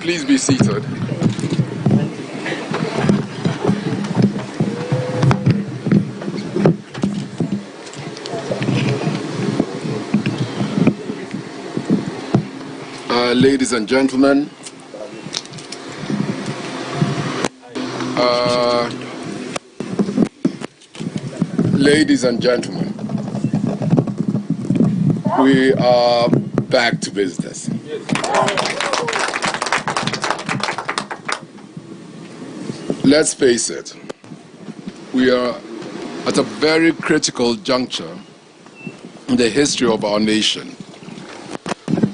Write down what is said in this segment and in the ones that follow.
please be seated. Ladies and gentlemen, we are back to business. Let's face it, we are at a very critical juncture in the history of our nation.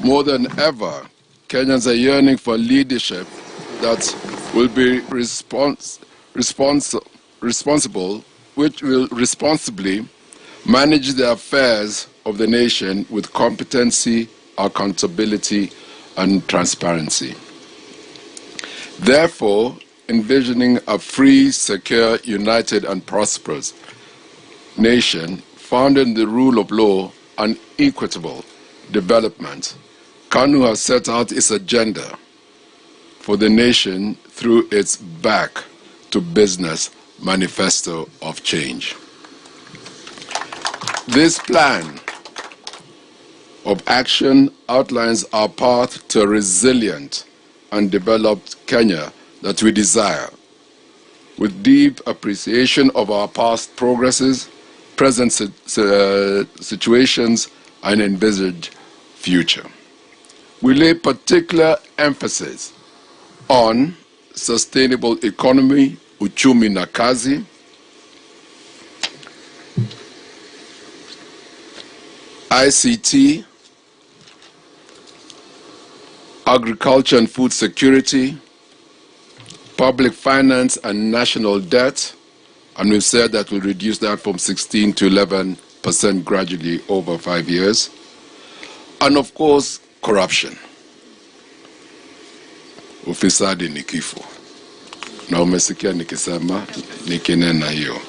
More than ever, Kenyans are yearning for leadership that will be responsible, which will responsibly manage the affairs of the nation with competency, accountability, and transparency. Therefore, envisioning a free, secure, united, and prosperous nation founded in the rule of law and equitable development, KANU has set out its agenda for the nation through its Back to Business manifesto of change. This plan of action outlines our path to a resilient and developed Kenya that we desire, with deep appreciation of our past progresses, present situations, and envisaged future. We lay particular emphasis on sustainable economy, uchumi na kazi, ICT, agriculture and food security, public finance and national debt, and we've said that we'll reduce that from 16 to 11% gradually over 5 years, and of course, corruption. Ufisadi ni kifo. Na umesikia nikisema nikinena hiyo.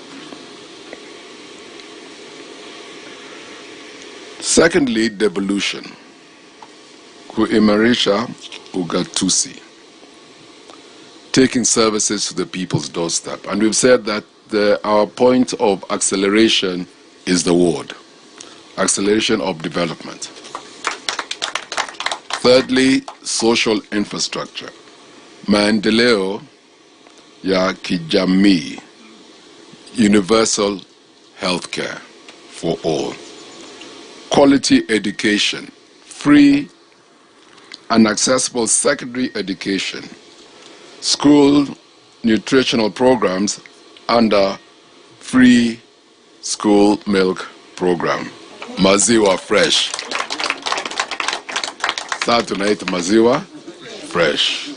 Secondly, devolution. Kuimarisha ugatuzi. Taking services to the people's doorstep. And we've said that our point of acceleration is the word. Acceleration of development. Thirdly, social infrastructure. Maendeleo ya kijamii. Universal healthcare for all. Quality education. Free and accessible secondary education. School nutritional programs under free school milk program. Maziwa fresh. Sasa tunaita maziwa fresh.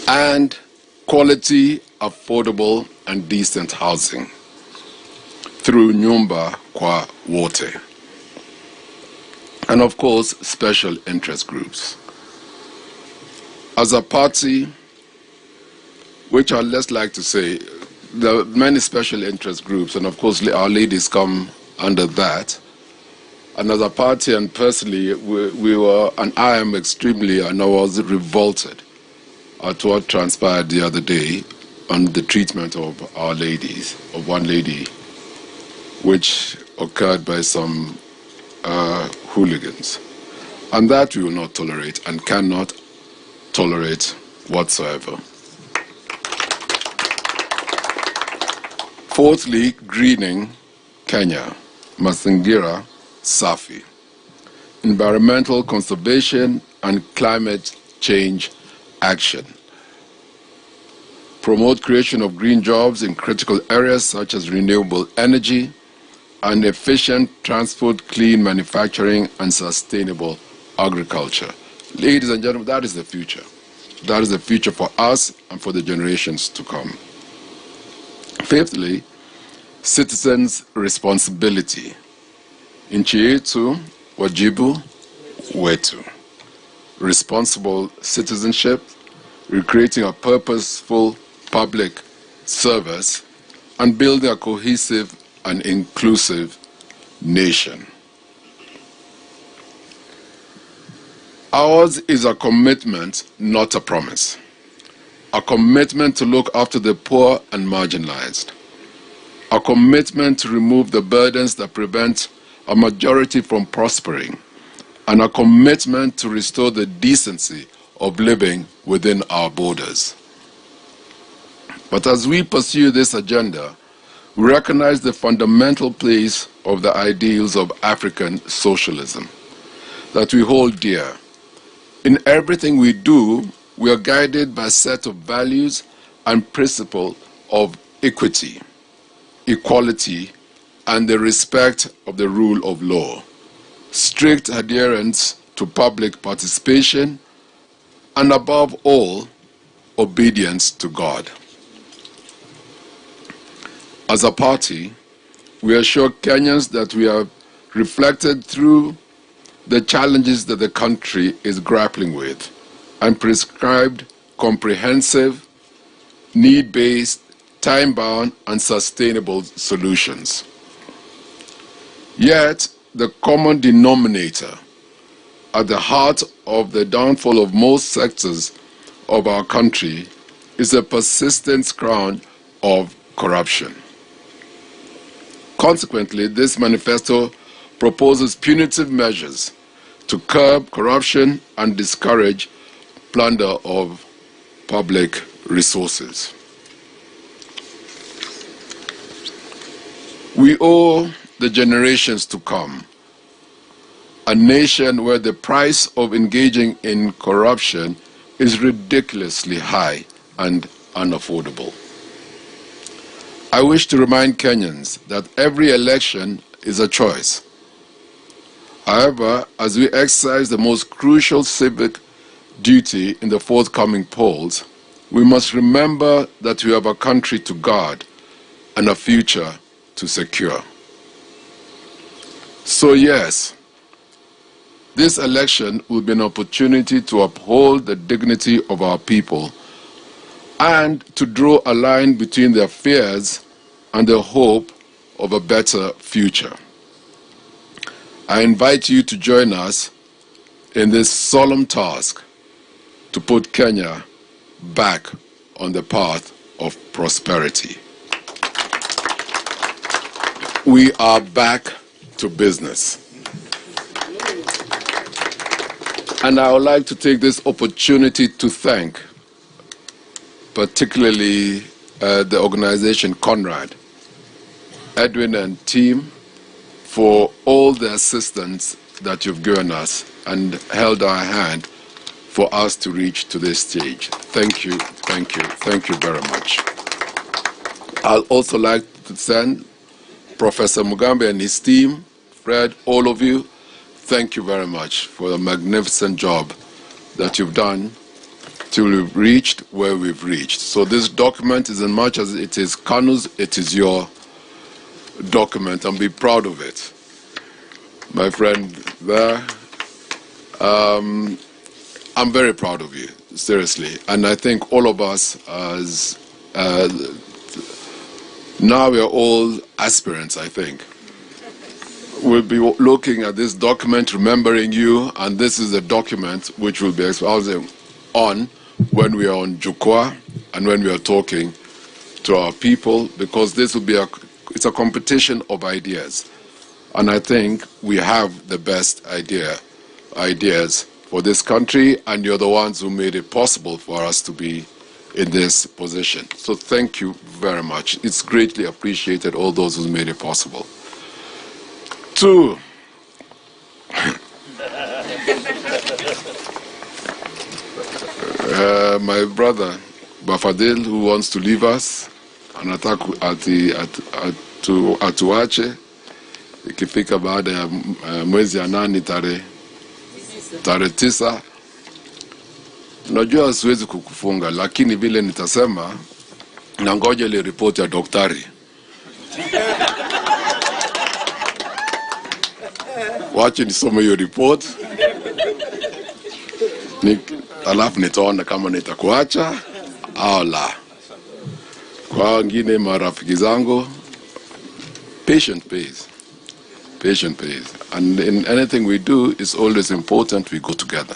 And quality, affordable, and decent housing through nyumba kwa wote. And of course, special interest groups. As a party, which I'd less like to say, there are many special interest groups, and of course our ladies come under that. And as a party and personally, we were, and I am extremely, and I was revolted at what transpired the other day on the treatment of our ladies, of one lady, which occurred by some hooligans. And that we will not tolerate and cannot tolerate whatsoever. Fourthly, greening Kenya, mazingira safi, environmental conservation and climate change action. Promote creation of green jobs in critical areas such as renewable energy and efficient transport, clean manufacturing, and sustainable agriculture. Ladies and gentlemen, that is the future. That is the future for us and for the generations to come. Fifthly, citizens' responsibility. Nchi yetu, wajibu wetu. Responsible citizenship, recreating a purposeful public service, and building a cohesive and inclusive nation. Ours is a commitment, not a promise. A commitment to look after the poor and marginalized. A commitment to remove the burdens that prevent a majority from prospering. And a commitment to restore the decency of living within our borders. But as we pursue this agenda, we recognize the fundamental place of the ideals of African socialism that we hold dear. In everything we do, we are guided by a set of values and principles of equity, equality, and the respect of the rule of law, strict adherence to public participation, and above all, obedience to God. As a party, we assure Kenyans that we have reflected through the challenges that the country is grappling with and prescribed comprehensive, need-based, time-bound, and sustainable solutions. Yet, the common denominator at the heart of the downfall of most sectors of our country is a persistent crown of corruption. Consequently, this manifesto proposes punitive measures to curb corruption and discourage plunder of public resources. We owe the generations to come a nation where the price of engaging in corruption is ridiculously high and unaffordable. I wish to remind Kenyans that every election is a choice. However, as we exercise the most crucial civic duty in the forthcoming polls, we must remember that we have a country to guard and a future to secure. So yes, this election will be an opportunity to uphold the dignity of our people and to draw a line between their fears and the hope of a better future. I invite you to join us in this solemn task to put Kenya back on the path of prosperity. We are back to business. And I would like to take this opportunity to thank particularly the organization Conrad, Edwin and team for all the assistance that you've given us and held our hand for us to reach to this stage. Thank you, thank you, thank you very much. I'd also like to thank Professor Mugambe and his team, Fred, all of you. Thank you very much for the magnificent job that you've done till we've reached where we've reached. So this document, is as much as it is KANU's, it is your document, and be proud of it. My friend there, I'm very proud of you, seriously. And I think all of us, as now we are all aspirants, I think. We'll be looking at this document, remembering you, and this is a document which will be expounding on when we are on Jukwa and when we are talking to our people, because this will be it's a competition of ideas. And I think we have the best ideas for this country, and you're the ones who made it possible for us to be in this position. So thank you very much. It's greatly appreciated, all those who made it possible. Two, my brother Bafadil, who wants to leave us, anataka atuache ikifika baada ya mwezi ya 8 tarehe 9. Najua siwezi kukufunga, lakini vile nitasema na ngoja ile report ya daktari. Wacha nisome hiyo report. Alafu nitaona kama nitakuacha au la. Kwa wengine marafiki zangu, patient pays. Patient pays. And in anything we do, it's always important we go together.